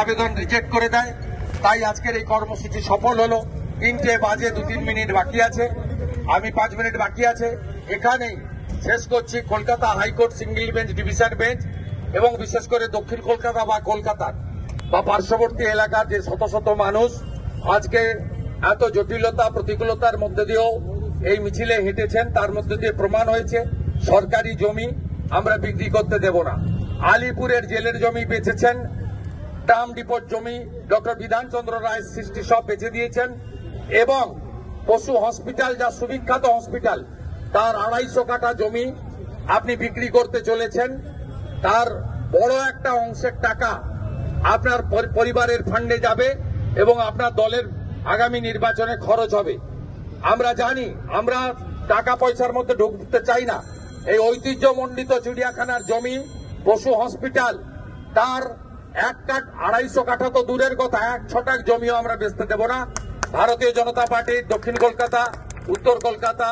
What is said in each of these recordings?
আবেদন রিজেক্ট করে দেয়। তাই আজকের এই কর্মসূচি সফল হলো। 3টে বাজে 2-3 মিনিট বাকি আছে, আমি 5 মিনিট বাকি আছে। এখানেই শেষ করছি। Kolkata high court single bench, division bench এবং বিশেষ করে দক্ষিণ কলকাতা বা কলকাতার বা পার্শ্ববর্তী এলাকার যে শত শত মানুষ আজকে এত জটিলতা প্রতিকূলতার মধ্যে দিয়েও এই মিছিলে হেঁটেছেন, তার মধ্যে দিয়ে প্রমাণ হয়েছে সরকারি জমি আমরা বিক্রি করতে দেব না। আলিপুরের জেলের জমি বেচেছেন, ট্রাম ডিপোর জমি ডক্টর বিধানচন্দ্র রায় সৃষ্টি সব বেচে দিয়েছেন এবং পশু হসপিটাল, যা সুবিখ্যাত হসপিটাল, তার 250 কাঠা জমি আপনি বিক্রি করতে চলেছেন। তার বড় একটা অংশের টাকা আপনার পরিবারের ফান্ডে যাবে এবং আপনার দলের আগামী নির্বাচনে খরচ হবে। আমরা জানি, আমরা টাকা পয়সার মধ্যে ঢুকতে চাই না। এই ঐতিহ্যমণ্ডিত চিড়িয়াখানার জমি, পশু হসপিটাল, তার 1 কাঠ 250 কাঠা তো দূরের কথা, 1 ছটাক জমিও আমরা বেচতে দেব না। ভারতীয় জনতা পার্টি দক্ষিণ কলকাতা, উত্তর কলকাতা,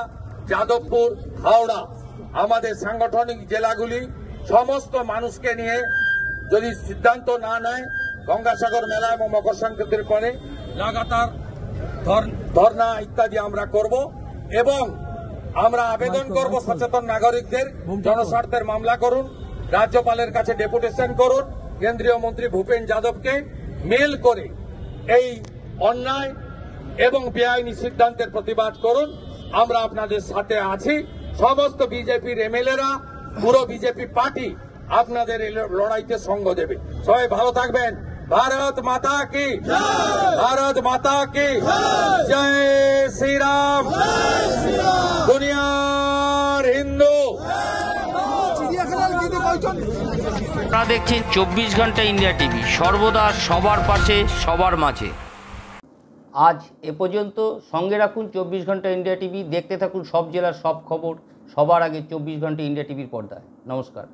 যাদবপুর, হাওড়া, আমাদের সাংগঠনিক জেলাগুলি সমস্ত মানুষকে নিয়ে যদি সিদ্ধান্ত না নেয়, গঙ্গাসাগর মেলা এবং মকর সংক্রান্তির পরে লাগাতার ধর্ণা ইত্যাদি আমরা করব এবং আমরা আবেদন করব সচেতন নাগরিকদের, জনস্বার্থের মামলা করুন, রাজ্যপালের কাছে ডেপুটেশন করুন, কেন্দ্রীয় মন্ত্রী ভূপেন যাদবকে মেল করে এই অন্যায় এবং বেআইনি সিদ্ধান্তের প্রতিবাদ করুন। আমরা আপনাদের সাথে আছি। সমস্ত বিজেপির এমএলএরা, পুরো বিজেপি পার্টি আপনাদের এই লড়াইতে সঙ্গ দেবে। সবাই ভালো থাকবেন। ভারত মাতা কি জয়, ভারত মাতা কি জয়, শ্রীরাম, দুনিয়ার হিন্দু। আপনারা দেখছেন 24 ঘন্টা ইন্ডিয়া টিভি, সর্বদা সবার পাশে, সবার মাঝে। আজ এ পর্যন্ত। সঙ্গে রাখুন 24 ঘন্টা ইন্ডিয়া টিভি। দেখতে থাকুন সব জেলার সব খবর সবার আগে 24 ঘন্টা ইন্ডিয়া টিভির পর্দায়। নমস্কার।